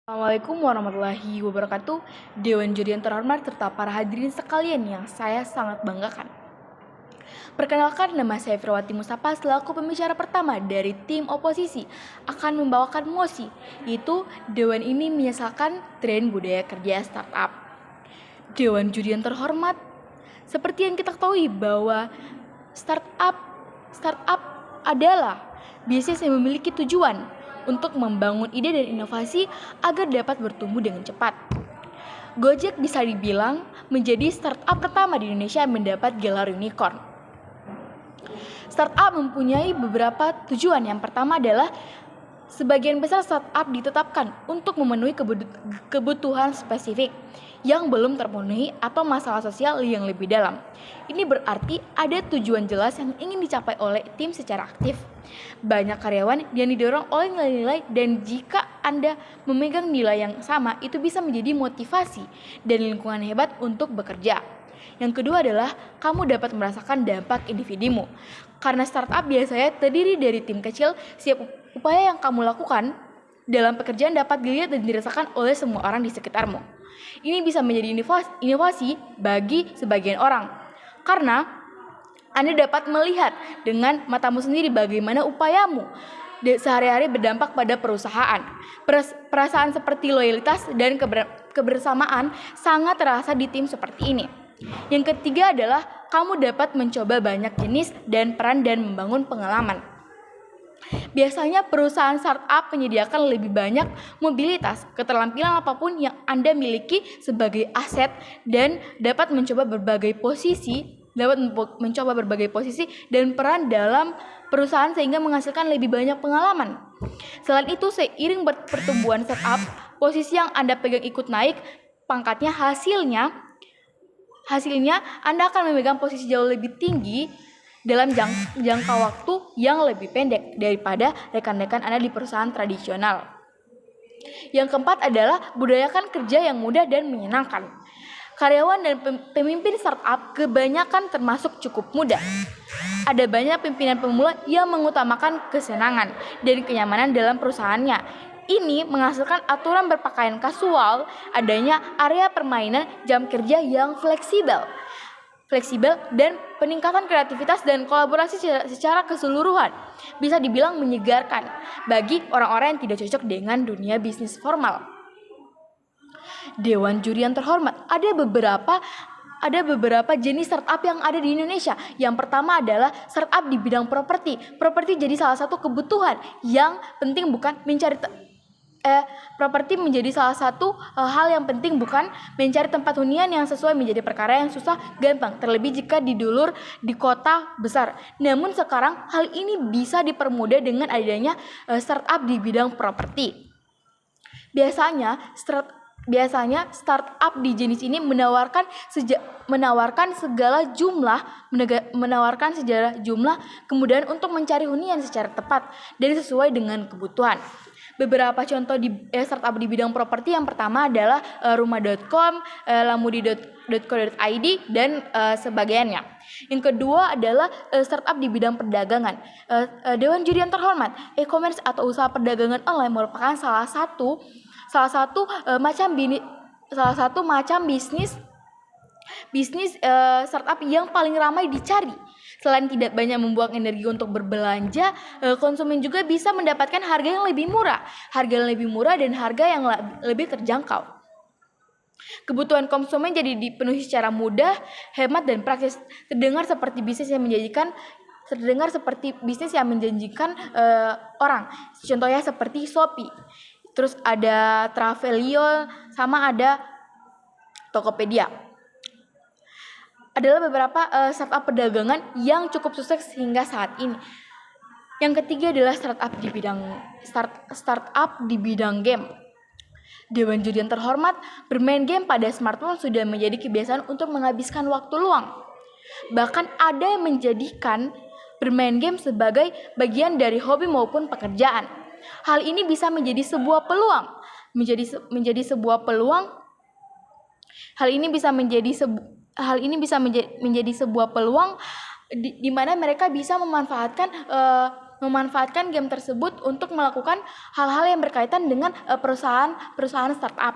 Assalamualaikum warahmatullahi wabarakatuh. Dewan juri yang terhormat serta para hadirin sekalian yang saya sangat banggakan. Perkenalkan, nama saya Firwati Mustafa selaku pembicara pertama dari tim oposisi akan membawakan mosi, yaitu Dewan ini menyesalkan tren budaya kerja startup. Dewan juri yang terhormat, seperti yang kita ketahui bahwa startup adalah bisnis yang memiliki tujuan untuk membangun ide dan inovasi agar dapat bertumbuh dengan cepat. Gojek bisa dibilang menjadi startup pertama di Indonesia yang mendapat gelar unicorn. Startup mempunyai beberapa tujuan. Yang pertama adalah sebagian besar startup ditetapkan untuk memenuhi kebutuhan spesifik yang belum terpenuhi atau masalah sosial yang lebih dalam. Ini berarti ada tujuan jelas yang ingin dicapai oleh tim secara aktif. Banyak karyawan yang didorong oleh nilai-nilai, dan jika Anda memegang nilai yang sama, itu bisa menjadi motivasi dan lingkungan hebat untuk bekerja. Yang kedua adalah kamu dapat merasakan dampak individumu. Karena startup biasanya terdiri dari tim kecil, setiap upaya yang kamu lakukan dalam pekerjaan dapat dilihat dan dirasakan oleh semua orang di sekitarmu. Ini bisa menjadi inovasi bagi sebagian orang, karena Anda dapat melihat dengan matamu sendiri bagaimana upayamu sehari-hari berdampak pada perusahaan. Perasaan seperti loyalitas dan kebersamaan sangat terasa di tim seperti ini. Yang ketiga adalah kamu dapat mencoba banyak jenis dan peran dan membangun pengalaman. Biasanya perusahaan startup menyediakan lebih banyak mobilitas, keterampilan apapun yang Anda miliki sebagai aset, dan dapat mencoba berbagai posisi dan peran dalam perusahaan sehingga menghasilkan lebih banyak pengalaman. Selain itu, seiring pertumbuhan startup, posisi yang Anda pegang ikut naik pangkatnya. Hasilnya Anda akan memegang posisi jauh lebih tinggi dalam jangka waktu yang lebih pendek daripada rekan-rekan Anda di perusahaan tradisional. Yang keempat adalah budayakan kerja yang mudah dan menyenangkan. Karyawan dan pemimpin startup kebanyakan termasuk cukup muda. Ada banyak pimpinan pemula yang mengutamakan kesenangan dan kenyamanan dalam perusahaannya. Ini menghasilkan aturan berpakaian kasual, adanya area permainan, jam kerja yang fleksibel, dan peningkatan kreativitas dan kolaborasi secara keseluruhan. Bisa dibilang menyegarkan bagi orang-orang yang tidak cocok dengan dunia bisnis formal. Dewan juri yang terhormat, ada beberapa jenis startup yang ada di Indonesia. Yang pertama adalah startup di bidang properti. Properti jadi salah satu kebutuhan yang penting, bukan properti menjadi salah satu hal yang penting, bukan mencari tempat hunian yang sesuai menjadi perkara yang susah gampang, terlebih jika didulur di kota besar. Namun sekarang hal ini bisa dipermudah dengan adanya startup di bidang properti. Biasanya startup di jenis ini menawarkan segala jumlah kemudahan untuk mencari hunian secara tepat dan sesuai dengan kebutuhan. Beberapa contoh startup di bidang properti, yang pertama adalah rumah.com, lamudi.co.id, dan sebagainya. Yang kedua adalah startup di bidang perdagangan. Dewan juri yang terhormat, e-commerce atau usaha perdagangan online merupakan salah satu macam bisnis startup yang paling ramai dicari. Selain tidak banyak membuang energi untuk berbelanja, konsumen juga bisa mendapatkan harga yang lebih murah dan harga yang lebih terjangkau. Kebutuhan konsumen jadi dipenuhi secara mudah, hemat, dan praktis. Terdengar seperti bisnis yang menjanjikan orang. Contohnya seperti Shopee. Terus ada Travelio, sama ada Tokopedia. Adalah beberapa startup perdagangan yang cukup sukses hingga saat ini. Yang ketiga adalah startup di bidang game. Dewan juri yang terhormat, bermain game pada smartphone sudah menjadi kebiasaan untuk menghabiskan waktu luang. Bahkan ada yang menjadikan bermain game sebagai bagian dari hobi maupun pekerjaan. Hal ini bisa menjadi sebuah peluang. Di mana mereka bisa memanfaatkan memanfaatkan game tersebut untuk melakukan hal-hal yang berkaitan dengan perusahaan startup.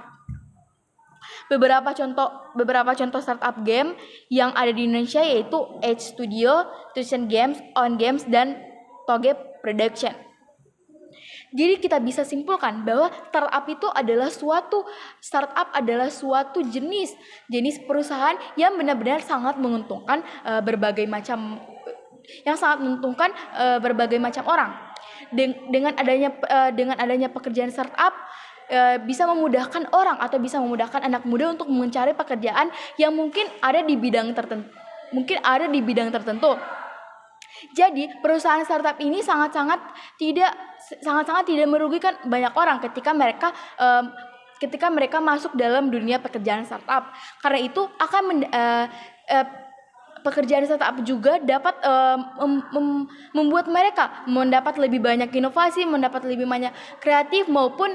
Beberapa contoh startup game yang ada di Indonesia yaitu Edge Studio, Tuition Games, On Games, dan Toge Production. Jadi kita bisa simpulkan bahwa startup adalah suatu jenis perusahaan yang benar-benar sangat menguntungkan berbagai macam orang. Dengan adanya pekerjaan startup bisa memudahkan orang atau bisa memudahkan anak muda untuk mencari pekerjaan yang mungkin ada di bidang tertentu. Jadi perusahaan startup ini sangat-sangat tidak merugikan banyak orang ketika mereka masuk dalam dunia pekerjaan startup. Karena itu pekerjaan startup juga dapat membuat mereka mendapat lebih banyak inovasi, mendapat lebih banyak kreatif, maupun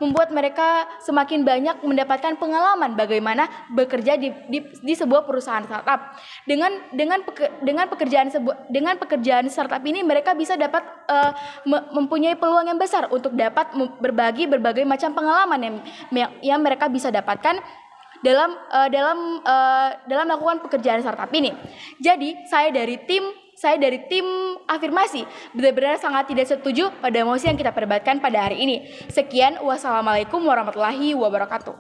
membuat mereka semakin banyak mendapatkan pengalaman bagaimana bekerja di sebuah perusahaan startup. Dengan pekerjaan startup ini mereka bisa dapat mempunyai peluang yang besar untuk dapat berbagi berbagai macam pengalaman yang mereka bisa dapatkan dalam melakukan pekerjaan startup ini. Jadi saya dari tim afirmasi benar-benar sangat tidak setuju pada mosi yang kita perdebatkan pada hari ini. Sekian, wassalamualaikum warahmatullahi wabarakatuh.